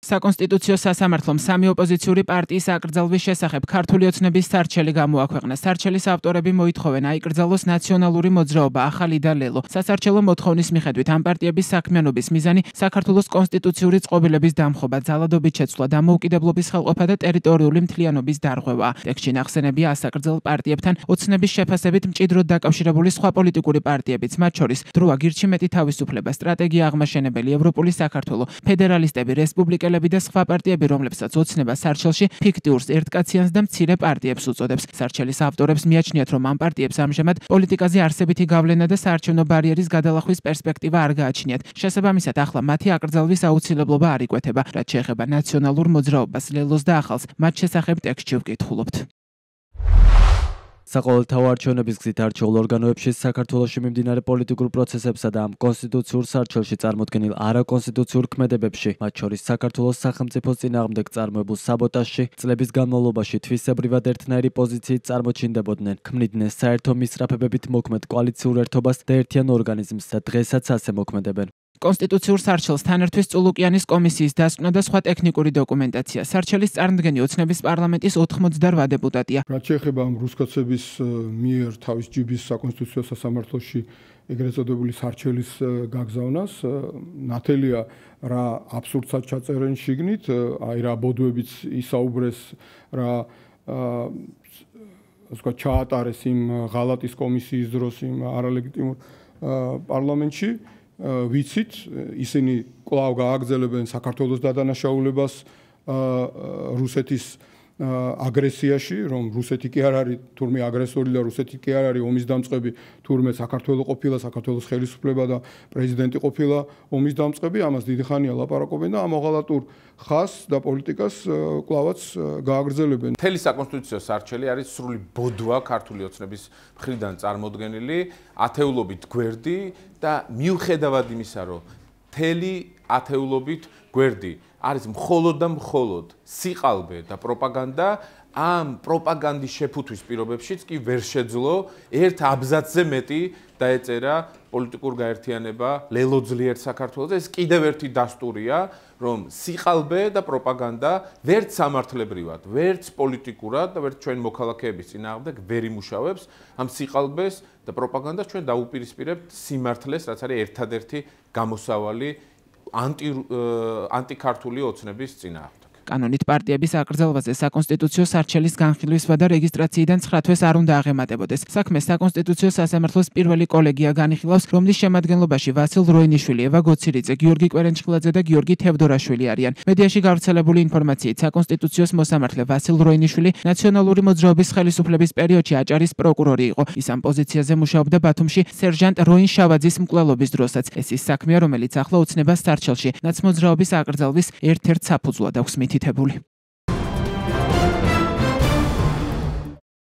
საკონსტიტუციო სასამართლომ სამი ოპოზიციური პარტიის აკრძალვის შესახებ ქართული ოცნების სარჩელი გამოაქვეყნა. სარჩელის ავტორები მოითხოვენ აიკრძალოს ნაციონალური მოძრაობა ახალი და ლელო. სასარჩელო მოთხოვნის მიხედვით ამ პარტიების საქმიანობის მიზანი საქართველოს კონსტიტუციური წყობილების დამხობა, ძალადობით შეცვლა, დამოუკიდებლობის ხელყოფა და ტერიტორიული მთლიანობის დარღვევა. ტექსტში ნახსენებია ასაკრძალ პარტიებთან ოცნების შეფასებით მჭიდროდ დაკავშირებული სხვა პოლიტიკური პარტიებიც, მათ შორის დროა გირჩი მეტი თავისუფლება, სტრატეგია აღმაშენებელი, ევროპული საქართველო, ფედერალისტები, რესპუბლიკელები და სხვა პარტიები, რომლებსაც ოცნება სარჩელში ფიქტიურს, ერთკაციანს და მცირე პარტიებს უწოდებს. სარჩელის ავტორებს მიაჩნიათ, რომ ამ პარტიებს ამჟამად პოლიტიკაზე არსებითი გავლენა და საარჩევნო ბარიერის გადალახვის პერსპექტივა არ გააჩნიათ. შესაბამისად, ახლა მათი აკრძალვის აუცილებლობა არ იკვეთება, რაც შეეხება ნაციონალურ მოძრაობას, ლელოს და ახალს. მათ შესახებ ტექსტში ვკითხულობთ. საყოველთაო არჩევნების გზით არჩეულ ორგანოებში საქართველოში მიმდინარე პოლიტიკურ პროცესებსა და ამ კონსტიტუციურ სარჩელში წარმოქმნილ არაკონსტიტუციურ ქმედებებში, მათ შორის საქართველოს სახელმწიფოს წინააღმდეგ წარმოებულ საბოტაჟში, წლების განმავლობაში თვისებრივად ერთნაირი პოზიციით წარმოჩინდებოდნენ, ქმნიდნენ საერთო მისწრაფებებით მოქმედ კოალიციურ ერთობას და ერთიან ორგანიზმს და დღესაც ასე მოქმედებენ. კონსტიტუციურ სარჩელს თან ერთვის წულუკიანის კომისიის დასკვნა და სხვა ტექნიკური დოკუმენტაცია. სარჩელის წარმდგენი ოცნების პარლამენტის 88 დეპუტატია. რაც შეეხება ამ რუსკაცების მიერ თავის ჯიბის საკონსტიტუციო სასამართლოში ეგრეთ წოდებული სარჩელის გაგზავნას, ნათელია რა აბსურდსაც ჩაწერენ შიგნით, აი რა ბოდვებიც ისაუბრეს, რა ასე ჩაატარეს იმ ღალატის კომისიის დროს იმ არალეგიტიმურ პარლამენტში. ვიცით, ისინი კვლავ გააგრძელებენ საქართველოს დადანაშაულებას რუსეთის აგრესიაში, რომ რუსეთი კი არ არის თურმე აგრესორი და რუსეთი კი არ არის ომის დამწყები, თურმე საქართველო ყოფილა, საქართველოს ხელისუფლება და პრეზიდენტი ყოფილა ომის დამწყები, ამას დიდი ხანია ლაპარაკობენ და ამ მოღალატურ ხაზს და პოლიტიკას კვლავაც გააგრძელებენ. მთელი საკონსტიტუციო სარჩელი არის სრული ბოდვა ქართული ოცნების მხრიდან წარმოდგენილი, ათეულობით გვერდი და მიუხედავად იმისა, რომ მთელი ათეულობით გვერდი არის მხოლოდ და მხოლოდ სიყალბე და პროპაგანდა, ამ პროპაგანდის შეფუთვის პირობებშიც კი ვერ შეძლო ერთ აბზაცზე მეტი დაეწერა პოლიტიკურ გაერთიანება ლელო ძლიერ საქართველოს. ეს კიდევ ერთი დასტურია, რომ სიყალბე და პროპაგანდა ვერც სამართლებრივად, ვერც პოლიტიკურად და ვერც ჩვენ მოქალაქეების წინააღმდეგ ვერ იმუშავებს. ამ სიყალბეს და პროპაგანდას ჩვენ დაუპირისპირებთ სიმართლეს, რაც არის ერთადერთი გამოსავალი ანტიქართული ოცნების წინააღმდეგ. კანონით პარტიების აკრძალვაზე საკონსტიტუციო სარჩელის განხილვისა და რეგისტრაციიდან 9 თვეს არ უნდა აღემატებოდეს. საქმეს საკონსტიტუციო სასამართლოს პირველი კოლეგია განიხილავს, რომლის შემადგენლობაში ვასილ დროინიშვილი, ევა გოცირიძე, გიორგი კვერენჩხილაძე და გიორგი თევდორაშვილი არიან. მედიაში გავრცელებული ინფორმაციით, საკონსტიტუციოს მოსამართლე ვასილ დროინიშვილი ნაციონალური მოძრაობის ხელისუფლების პერიოდში აჭარის პროკურორი იყო. ის ამ პოზიციაზე მუშაობდა ბათუმში სერჟანტ როინ შავაძის მკვლელობის დროსაც. ეს ის საქმეა, რომელიც ახლა ოცნებას სარჩელში ნაცმოძრაობის აკრძალვის ერთ-ერთ საფუძვლად აქვს მითითებული.